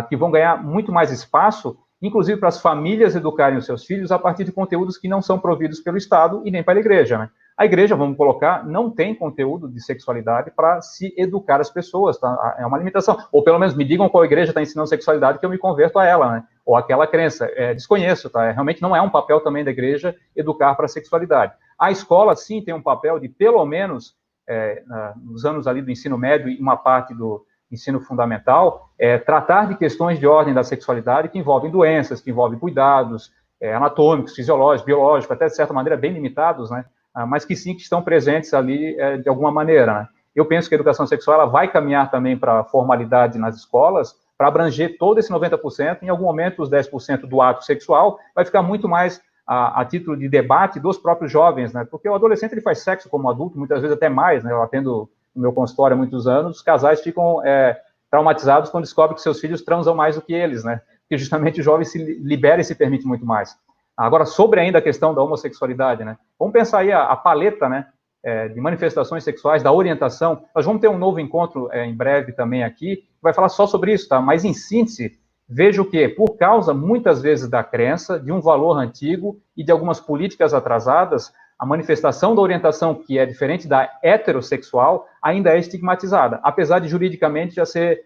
que vão ganhar muito mais espaço, inclusive para as famílias educarem os seus filhos a partir de conteúdos que não são providos pelo Estado e nem pela igreja, né? A igreja, vamos colocar, não tem conteúdo de sexualidade para se educar as pessoas, tá? É uma limitação. Ou pelo menos me digam qual igreja está ensinando sexualidade que eu me converto a ela, né? Ou aquela crença. Desconheço, tá? Realmente não é um papel também da igreja educar para a sexualidade. A escola, sim, tem um papel de, pelo menos, nos anos ali do ensino médio e uma parte do ensino fundamental, tratar de questões de ordem da sexualidade que envolvem doenças, que envolvem cuidados anatômicos, fisiológicos, biológicos, até de certa maneira bem limitados, né? Mas que sim, que estão presentes ali de alguma maneira, né? Eu penso que a educação sexual ela vai caminhar também para a formalidade nas escolas, para abranger todo esse 90%, em algum momento os 10% do ato sexual vai ficar muito mais a título de debate dos próprios jovens, né? Porque o adolescente ele faz sexo como adulto, muitas vezes até mais, né? Eu atendo no meu consultório há muitos anos, os casais ficam traumatizados quando descobrem que seus filhos transam mais do que eles, né? Porque justamente o jovem se libera e se permite muito mais. Agora, sobre ainda a questão da homossexualidade, né? Vamos pensar aí a paleta, né? De manifestações sexuais, da orientação. Nós vamos ter um novo encontro em breve também aqui, que vai falar só sobre isso, tá? Mas, em síntese, vejo que, por causa, muitas vezes, da crença, de um valor antigo e de algumas políticas atrasadas, a manifestação da orientação, que é diferente da heterossexual, ainda é estigmatizada, apesar de, juridicamente, já ser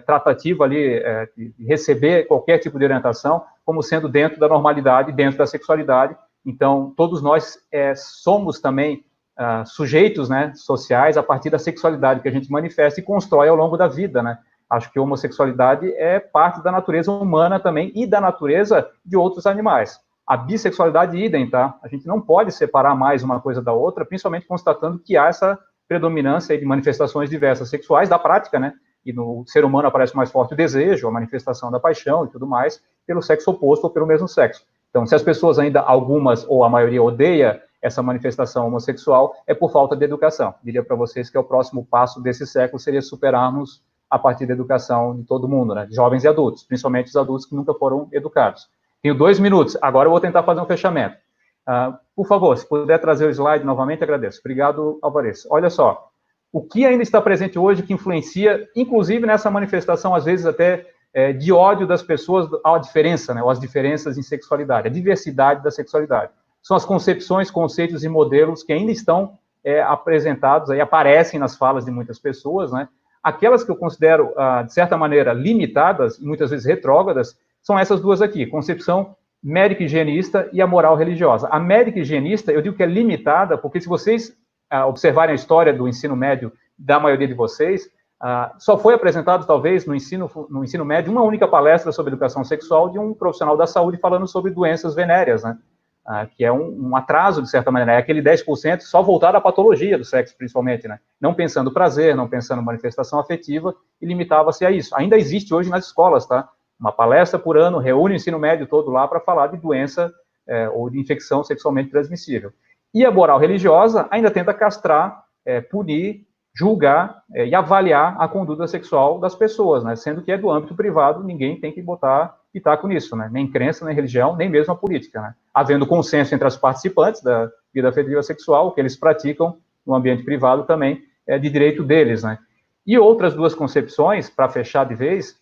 tratativa ali, de receber qualquer tipo de orientação, como sendo dentro da normalidade, dentro da sexualidade. Então, todos nós somos também sujeitos, né, sociais a partir da sexualidade que a gente manifesta e constrói ao longo da vida, né? Acho que a homossexualidade é parte da natureza humana também e da natureza de outros animais. A bissexualidade, idem, tá? A gente não pode separar mais uma coisa da outra, principalmente constatando que há essa predominância de manifestações diversas sexuais da prática, né? E no ser humano aparece mais forte o desejo, a manifestação da paixão e tudo mais, pelo sexo oposto ou pelo mesmo sexo. Então, se as pessoas ainda, algumas ou a maioria, odeia essa manifestação homossexual, é por falta de educação. Diria para vocês que o próximo passo desse século seria superarmos a partir da educação de todo mundo, né? Jovens e adultos, principalmente os adultos que nunca foram educados. Tenho 2 minutos, agora eu vou tentar fazer um fechamento. Por favor, se puder trazer o slide novamente, agradeço. Obrigado, Alvarez. Olha só, o que ainda está presente hoje que influencia, inclusive nessa manifestação, às vezes até de ódio das pessoas à diferença, né, ou às diferenças em sexualidade, a diversidade da sexualidade. São as concepções, conceitos e modelos que ainda estão apresentados, aí aparecem nas falas de muitas pessoas, né? Aquelas que eu considero, de certa maneira, limitadas, e muitas vezes retrógradas, são essas duas aqui, concepção médico-higienista e a moral religiosa. A médico-higienista, eu digo que é limitada, porque se vocês observarem a história do ensino médio da maioria de vocês, só foi apresentado, talvez, no ensino médio, uma única palestra sobre educação sexual de um profissional da saúde falando sobre doenças venéreas, né? Que é um atraso, de certa maneira, é aquele 10% só voltado à patologia do sexo, principalmente, né? Não pensando prazer, não pensando manifestação afetiva, e limitava-se a isso. Ainda existe hoje nas escolas, tá? Uma palestra por ano, reúne o ensino médio todo lá para falar de doença ou de infecção sexualmente transmissível. E a moral religiosa ainda tenta castrar, punir, julgar e avaliar a conduta sexual das pessoas, né? Sendo que é do âmbito privado, ninguém tem que botar pitaco nisso, né? Nem crença, nem religião, nem mesmo a política, né? Havendo consenso entre as participantes da vida afetiva sexual, que eles praticam no ambiente privado também é de direito deles, né? E outras duas concepções, para fechar de vez,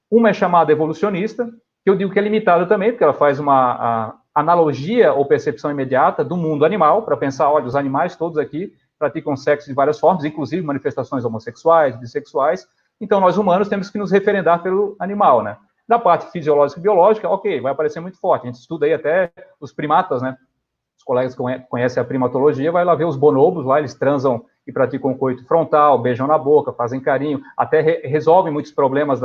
uma é chamada evolucionista, que eu digo que é limitada também, porque ela faz uma analogia ou percepção imediata do mundo animal, para pensar, olha, os animais todos aqui praticam sexo de várias formas, inclusive manifestações homossexuais, bissexuais, então nós humanos temos que nos referendar pelo animal, né? Da parte fisiológica e biológica, ok, vai aparecer muito forte, a gente estuda aí até os primatas, né? Os colegas que conhecem a primatologia, vai lá ver os bonobos, lá eles transam e praticam coito frontal, beijam na boca, fazem carinho, até resolvem muitos problemas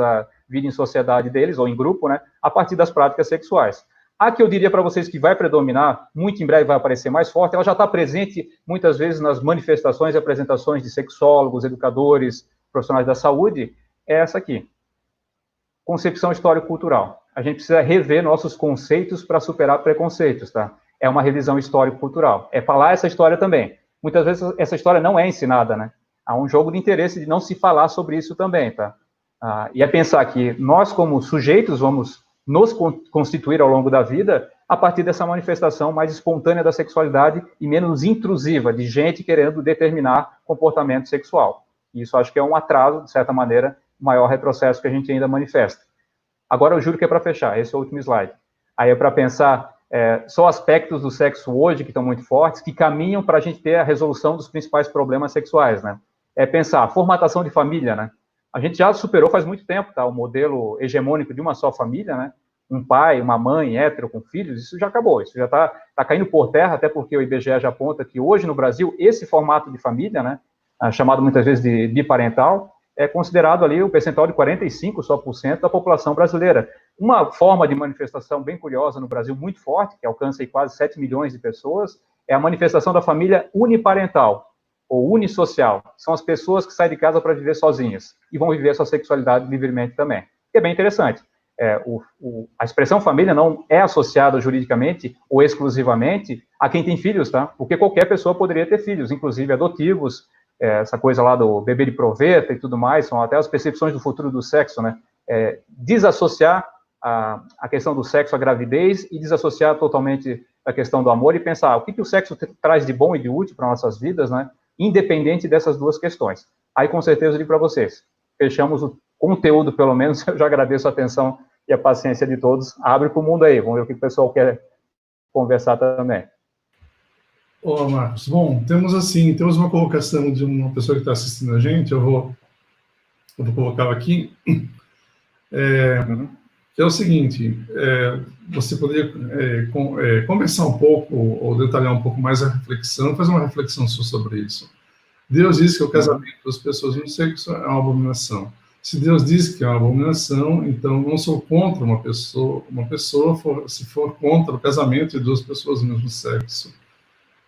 vida em sociedade deles, ou em grupo, né, a partir das práticas sexuais. A que eu diria para vocês que vai predominar, muito em breve vai aparecer mais forte, ela já está presente muitas vezes nas manifestações e apresentações de sexólogos, educadores, profissionais da saúde, é essa aqui. Concepção histórico-cultural. A gente precisa rever nossos conceitos para superar preconceitos, tá? É uma revisão histórico-cultural. É falar essa história também. Muitas vezes essa história não é ensinada, né? Há um jogo de interesse de não se falar sobre isso também, tá? E é pensar que nós, como sujeitos, vamos nos constituir ao longo da vida a partir dessa manifestação mais espontânea da sexualidade e menos intrusiva, de gente querendo determinar comportamento sexual. E isso acho que é um atraso, de certa maneira, o maior retrocesso que a gente ainda manifesta. Agora eu juro que é para fechar, esse é o último slide. Aí é para pensar só aspectos do sexo hoje que estão muito fortes, que caminham para a gente ter a resolução dos principais problemas sexuais, né? É pensar a formatação de família, né? A gente já superou faz muito tempo, tá? O modelo hegemônico de uma só família, né? Um pai, uma mãe hétero com filhos, isso já acabou, isso já está caindo por terra, até porque o IBGE já aponta que hoje no Brasil, esse formato de família, né? Chamado muitas vezes de biparental, é considerado ali o percentual de 45% da população brasileira. Uma forma de manifestação bem curiosa no Brasil, muito forte, que alcança aí quase 7 milhões de pessoas, é a manifestação da família uniparental, ou unissocial. São as pessoas que saem de casa para viver sozinhas, e vão viver sua sexualidade livremente também. Que é bem interessante. A expressão família não é associada juridicamente ou exclusivamente a quem tem filhos, tá? Porque qualquer pessoa poderia ter filhos, inclusive adotivos, essa coisa lá do bebê de proveta e tudo mais, são até as percepções do futuro do sexo, né? Desassociar a questão do sexo à gravidez e desassociar totalmente a questão do amor e pensar o que o sexo traz de bom e de útil para nossas vidas, né? Independente dessas duas questões. Aí, com certeza, eu digo para vocês, fechamos o conteúdo, pelo menos, eu já agradeço a atenção e a paciência de todos. Abre para o mundo aí, vamos ver o que o pessoal quer conversar também. Ô, Marcos, bom, temos uma colocação de uma pessoa que está assistindo a gente, eu vou colocá-la aqui, que é o seguinte, você poderia conversar um pouco, ou detalhar um pouco mais a reflexão, fazer uma reflexão sobre isso. Deus diz que o casamento das pessoas no sexo é uma abominação. Se Deus diz que é uma abominação, então não sou contra uma pessoa se for contra o casamento de duas pessoas do mesmo sexo.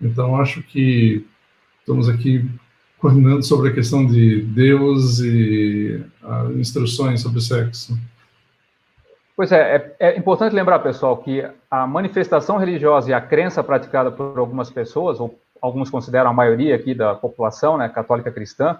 Então, acho que estamos aqui coordenando sobre a questão de Deus e instruções sobre sexo. Pois é importante lembrar, pessoal, que a manifestação religiosa e a crença praticada por algumas pessoas, ou alguns consideram a maioria aqui da população, né, católica cristã,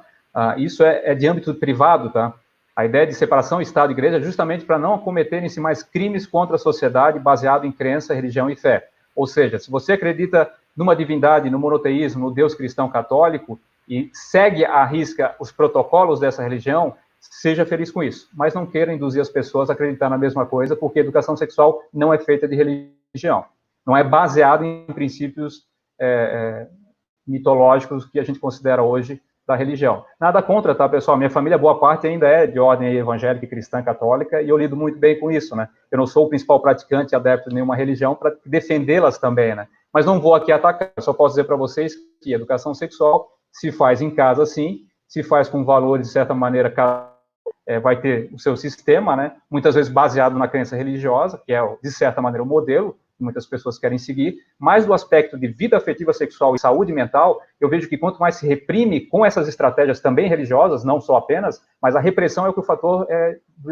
isso é de âmbito privado, tá? A ideia de separação Estado e Igreja é justamente para não cometerem-se mais crimes contra a sociedade baseado em crença, religião e fé. Ou seja, se você acredita numa divindade, no monoteísmo, no Deus cristão católico, e segue à risca os protocolos dessa religião, seja feliz com isso. Mas não queira induzir as pessoas a acreditar na mesma coisa, porque a educação sexual não é feita de religião. Não é baseada em princípios mitológicos que a gente considera hoje da religião. Nada contra, tá, pessoal? Minha família, boa parte, ainda é de ordem evangélica, cristã, católica, e eu lido muito bem com isso, né? Eu não sou o principal praticante e adepto de nenhuma religião para defendê-las também, né? Mas não vou aqui atacar, eu só posso dizer para vocês que a educação sexual se faz em casa, sim, se faz com valores, de certa maneira, vai ter o seu sistema, né? Muitas vezes baseado na crença religiosa, que é, de certa maneira, o modelo que muitas pessoas querem seguir, mas do aspecto de vida afetiva sexual e saúde mental, eu vejo que quanto mais se reprime com essas estratégias também religiosas, não só apenas, mas a repressão é o que o fator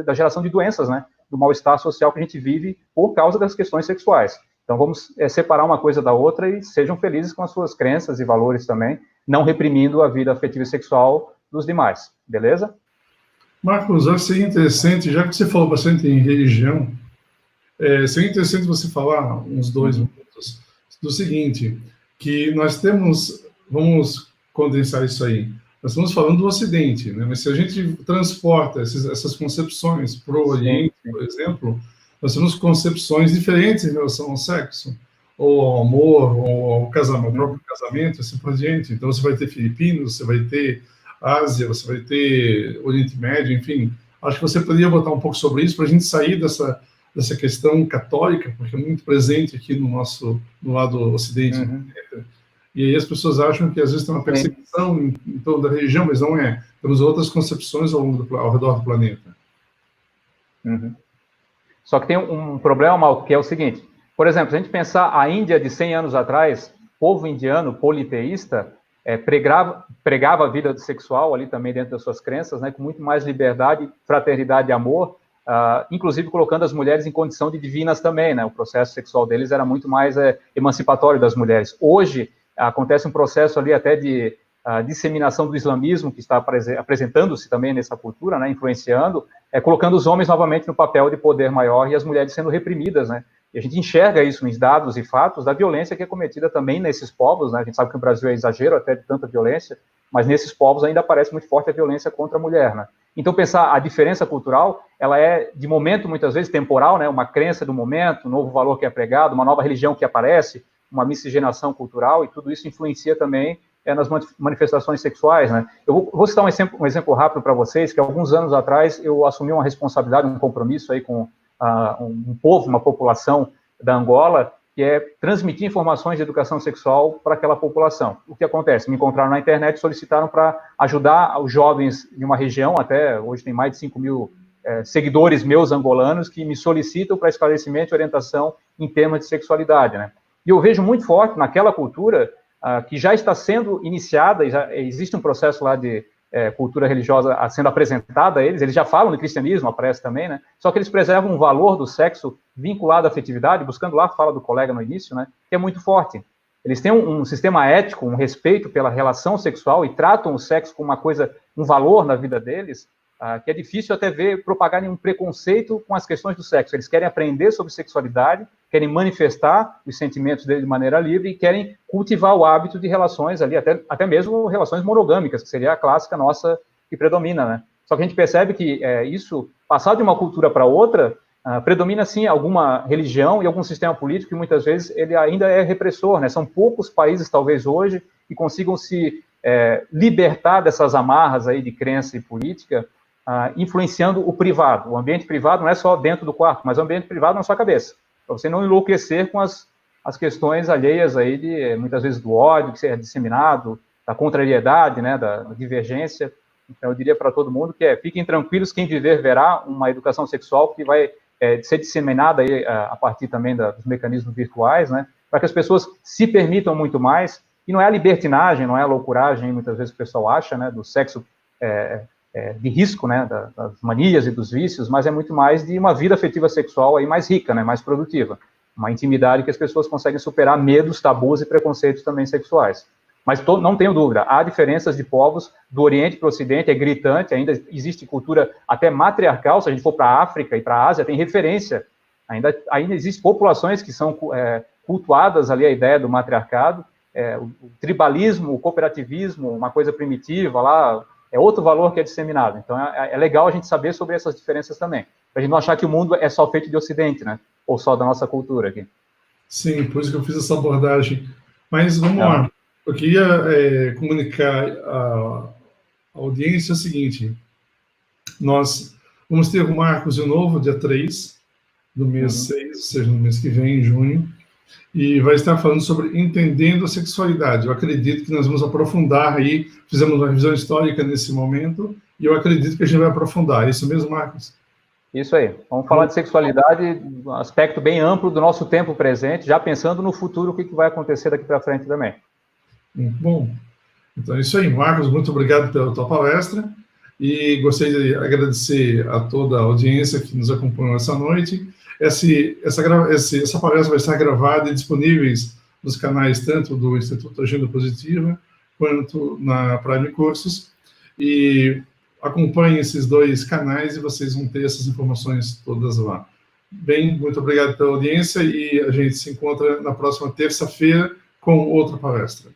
da geração de doenças, né? Do mal-estar social que a gente vive por causa das questões sexuais. Então, vamos separar uma coisa da outra e sejam felizes com as suas crenças e valores também, não reprimindo a vida afetiva e sexual dos demais, beleza? Marcos, acho que seria interessante, já que você falou bastante em religião, seria interessante você falar uns 2 minutos do seguinte, que nós vamos condensar isso aí, nós estamos falando do Ocidente, né? Mas se a gente transporta essas concepções para o Oriente, por exemplo, nós temos concepções diferentes em relação ao sexo, ou ao amor, ou ao casamento, ao próprio casamento, assim por diante. Então, você vai ter filipinos, você vai ter Ásia, você vai ter Oriente Médio, enfim. Acho que você poderia botar um pouco sobre isso para a gente sair dessa questão católica, porque é muito presente aqui no lado ocidente. E aí as pessoas acham que às vezes tem uma perseguição em torno da religião, mas não é. Temos outras concepções ao redor do planeta. Uhum. Só que tem um problema, Malco, que é o seguinte, por exemplo, se a gente pensar a Índia de 100 anos atrás, povo indiano politeísta, pregava a vida sexual ali também dentro das suas crenças, né, com muito mais liberdade, fraternidade e amor, inclusive colocando as mulheres em condição de divinas também, né, o processo sexual deles era muito mais emancipatório das mulheres. Hoje, acontece um processo ali até de disseminação do islamismo, que está apresentando-se também nessa cultura, né, influenciando, colocando os homens novamente no papel de poder maior e as mulheres sendo reprimidas, né, e a gente enxerga isso nos dados e fatos da violência que é cometida também nesses povos, né? A gente sabe que o Brasil é exagero até de tanta violência, mas nesses povos ainda aparece muito forte a violência contra a mulher, né? Então, pensar a diferença cultural, ela é de momento, muitas vezes, temporal, né? Uma crença do momento, um novo valor que é pregado, uma nova religião que aparece, uma miscigenação cultural, e tudo isso influencia também nas manifestações sexuais, né? Eu vou citar um exemplo rápido para vocês, que alguns anos atrás eu assumi uma responsabilidade, um compromisso aí com um povo, uma população da Angola, que é transmitir informações de educação sexual para aquela população. O que acontece? Me encontraram na internet e solicitaram para ajudar os jovens de uma região, até hoje tem mais de 5 mil seguidores meus angolanos que me solicitam para esclarecimento e orientação em temas de sexualidade, né? E eu vejo muito forte naquela cultura que já está sendo iniciada, e já existe um processo lá de cultura religiosa sendo apresentada a eles já falam do cristianismo, aparece também, né? Só que eles preservam um valor do sexo vinculado à afetividade, buscando lá a fala do colega no início, né? Que é muito forte. Eles têm um sistema ético, um respeito pela relação sexual e tratam o sexo como uma coisa, um valor na vida deles, que é difícil até ver propagarem um preconceito com as questões do sexo. Eles querem aprender sobre sexualidade, querem manifestar os sentimentos deles de maneira livre e querem cultivar o hábito de relações ali, até mesmo relações monogâmicas, que seria a clássica nossa que predomina, né? Só que a gente percebe que isso, passado de uma cultura para outra, predomina, sim, alguma religião e algum sistema político que muitas vezes ele ainda é repressor, né? São poucos países, talvez hoje, que consigam se libertar dessas amarras aí de crença e política, influenciando o privado. O ambiente privado não é só dentro do quarto, mas o ambiente privado na sua cabeça, para você não enlouquecer com as questões alheias aí muitas vezes do ódio que é disseminado, da contrariedade, né, da divergência. Então, eu diria para todo mundo que fiquem tranquilos, quem viver verá uma educação sexual que vai ser disseminada aí, a partir também dos mecanismos virtuais, né, para que as pessoas se permitam muito mais, e não é a libertinagem, não é a loucuragem, muitas vezes o pessoal acha, né, do sexo de risco, né, das manias e dos vícios, mas é muito mais de uma vida afetiva sexual aí mais rica, né, mais produtiva, uma intimidade que as pessoas conseguem superar medos, tabus e preconceitos também sexuais. Mas não tenho dúvida, há diferenças de povos do Oriente para o Ocidente, é gritante, ainda existe cultura até matriarcal, se a gente for para a África e para a Ásia, tem referência, ainda existem populações que são cultuadas ali a ideia do matriarcado, o tribalismo, o cooperativismo, uma coisa primitiva lá, é outro valor que é disseminado. Então, é legal a gente saber sobre essas diferenças também, para a gente não achar que o mundo é só feito de Ocidente, né? Ou só da nossa cultura aqui. Sim, por isso que eu fiz essa abordagem. Mas vamos lá. Eu queria comunicar à audiência o seguinte: nós vamos ter o Marcos de novo, dia 3 do mês 6, ou seja, no mês que vem, em junho, e vai estar falando sobre entendendo a sexualidade. Eu acredito que nós vamos aprofundar aí, fizemos uma revisão histórica nesse momento, e eu acredito que a gente vai aprofundar. É isso mesmo, Marcos? Isso aí. Vamos falar de sexualidade, um aspecto bem amplo do nosso tempo presente, já pensando no futuro, o que vai acontecer daqui para frente também. Muito bom. Então é isso aí, Marcos, muito obrigado pela tua palestra, e gostaria de agradecer a toda a audiência que nos acompanhou essa noite. Essa palestra vai estar gravada e disponível nos canais tanto do Instituto Agenda Positiva quanto na Prime Cursos, e acompanhem esses dois canais e vocês vão ter essas informações todas lá. Bem, muito obrigado pela audiência, e a gente se encontra na próxima terça-feira com outra palestra.